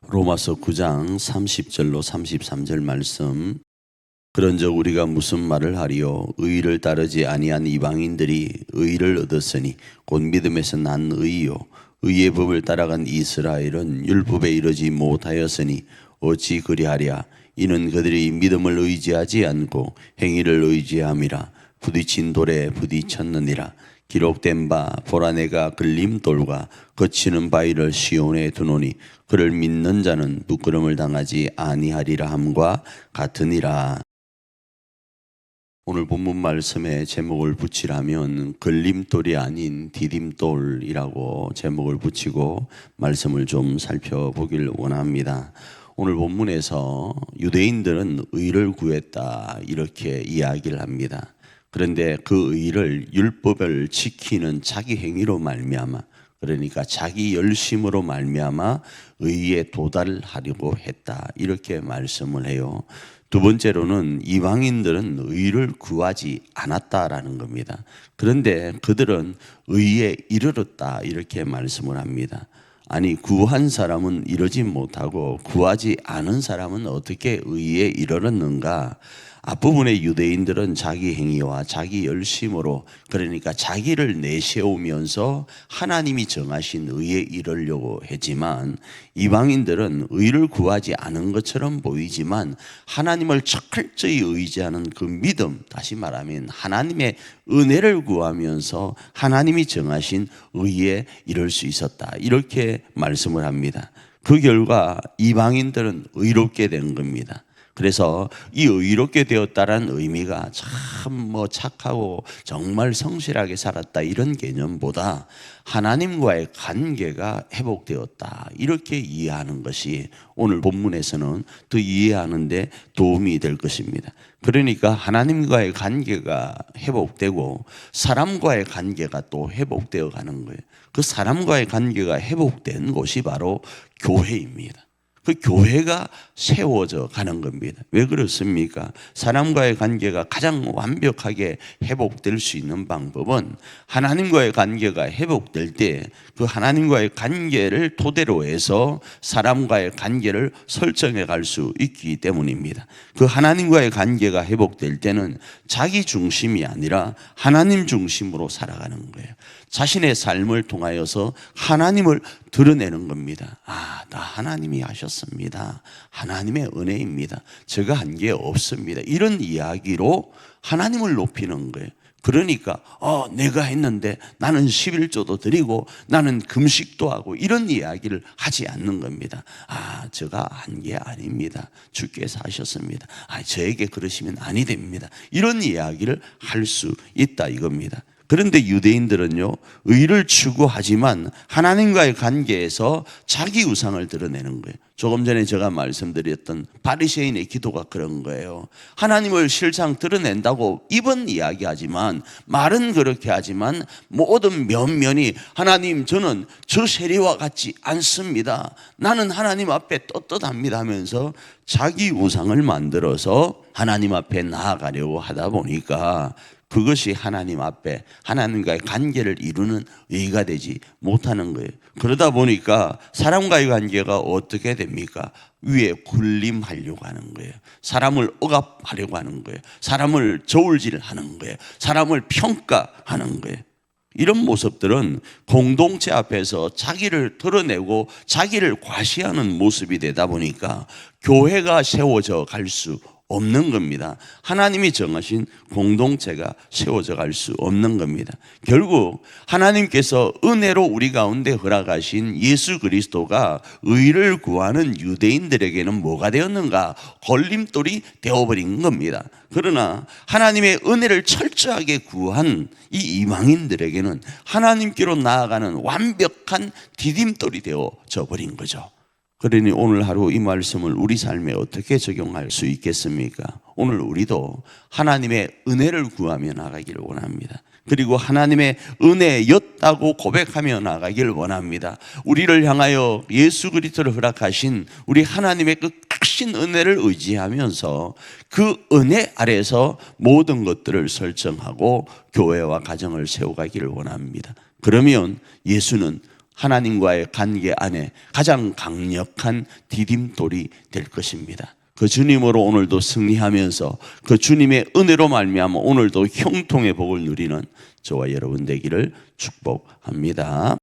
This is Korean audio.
로마서 9장 30절로 33절 말씀. 그런즉 우리가 무슨 말을 하리요? 의를 따르지 아니한 이방인들이 의를 얻었으니 곧 믿음에서 난 의요. 의의 법을 따라간 이스라엘은 율법에 이르지 못하였으니 어찌 그리하랴? 이는 그들이 믿음을 의지하지 않고 행위를 의지함이라. 부딪힌 돌에 부딪혔느니라. 기록된 바 보라 내가 걸림돌과 거치는 바위를 시온에 두노니 그를 믿는 자는 부끄러움을 당하지 아니하리라 함과 같으니라. 오늘 본문 말씀에 제목을 붙이라면 걸림돌이 아닌 디딤돌이라고 제목을 붙이고 말씀을 좀 살펴보길 원합니다. 오늘 본문에서 유대인들은 의를 구했다 이렇게 이야기를 합니다. 그런데 그 의를 율법을 지키는 자기 행위로 말미암아, 그러니까 자기 열심으로 말미암아 의에 도달하려고 했다 이렇게 말씀을 해요. 두 번째로는 이방인들은 의를 구하지 않았다라는 겁니다. 그런데 그들은 의에 이르렀다 이렇게 말씀을 합니다. 아니, 구한 사람은 이르지 못하고 구하지 않은 사람은 어떻게 의에 이르렀는가? 앞부분의 유대인들은 자기 행위와 자기 열심으로, 그러니까 자기를 내세우면서 하나님이 정하신 의에 이르려고 했지만, 이방인들은 의를 구하지 않은 것처럼 보이지만 하나님을 철저히 의지하는 그 믿음, 다시 말하면 하나님의 은혜를 구하면서 하나님이 정하신 의에 이를 수 있었다 이렇게 말씀을 합니다. 그 결과 이방인들은 의롭게 된 겁니다. 그래서 이 의롭게 되었다라는 의미가 참 착하고 정말 성실하게 살았다 이런 개념보다 하나님과의 관계가 회복되었다 이렇게 이해하는 것이 오늘 본문에서는 더 이해하는 데 도움이 될 것입니다. 그러니까 하나님과의 관계가 회복되고 사람과의 관계가 또 회복되어 가는 거예요. 그 사람과의 관계가 회복된 곳이 바로 교회입니다. 그 교회가 세워져 가는 겁니다. 왜 그렇습니까? 사람과의 관계가 가장 완벽하게 회복될 수 있는 방법은 하나님과의 관계가 회복될 때 그 하나님과의 관계를 토대로 해서 사람과의 관계를 설정해 갈 수 있기 때문입니다. 그 하나님과의 관계가 회복될 때는 자기 중심이 아니라 하나님 중심으로 살아가는 거예요. 자신의 삶을 통하여서 하나님을 드러내는 겁니다. 나 하나님이 하셨습니다. 하나님의 은혜입니다. 제가 한 게 없습니다. 이런 이야기로 하나님을 높이는 거예요. 그러니까 내가 했는데 나는 11조도 드리고 나는 금식도 하고 이런 이야기를 하지 않는 겁니다. 제가 한 게 아닙니다. 주께서 하셨습니다. 저에게 그러시면 아니 됩니다. 이런 이야기를 할 수 있다 이겁니다. 그런데 유대인들은요, 의를 추구하지만 하나님과의 관계에서 자기 우상을 드러내는 거예요. 조금 전에 제가 말씀드렸던 바리새인의 기도가 그런 거예요. 하나님을 실상 드러낸다고 입은 이야기하지만, 말은 그렇게 하지만 모든 면면이 하나님, 저는 저 세리와 같지 않습니다. 나는 하나님 앞에 떳떳합니다 하면서 자기 우상을 만들어서 하나님 앞에 나아가려고 하다 보니까 그것이 하나님 앞에 하나님과의 관계를 이루는 의가 되지 못하는 거예요. 그러다 보니까 사람과의 관계가 어떻게 됩니까? 위에 군림하려고 하는 거예요. 사람을 억압하려고 하는 거예요. 사람을 저울질하는 거예요. 사람을 평가하는 거예요. 이런 모습들은 공동체 앞에서 자기를 드러내고 자기를 과시하는 모습이 되다 보니까 교회가 세워져 갈 수 없는 겁니다. 하나님이 정하신 공동체가 세워져 갈 수 없는 겁니다. 결국 하나님께서 은혜로 우리 가운데 허락하신 예수 그리스도가 의를 구하는 유대인들에게는 뭐가 되었는가? 걸림돌이 되어버린 겁니다. 그러나 하나님의 은혜를 철저하게 구한 이 이방인들에게는 하나님께로 나아가는 완벽한 디딤돌이 되어져 버린 거죠. 그러니 오늘 하루 이 말씀을 우리 삶에 어떻게 적용할 수 있겠습니까? 오늘 우리도 하나님의 은혜를 구하며 나가기를 원합니다. 그리고 하나님의 은혜였다고 고백하며 나가기를 원합니다. 우리를 향하여 예수 그리스도를 허락하신 우리 하나님의 그 크신 은혜를 의지하면서 그 은혜 아래서 모든 것들을 설정하고 교회와 가정을 세워가기를 원합니다. 그러면 예수는 하나님과의 관계 안에 가장 강력한 디딤돌이 될 것입니다. 그 주님으로 오늘도 승리하면서 그 주님의 은혜로 말미암아 오늘도 형통의 복을 누리는 저와 여러분 되기를 축복합니다.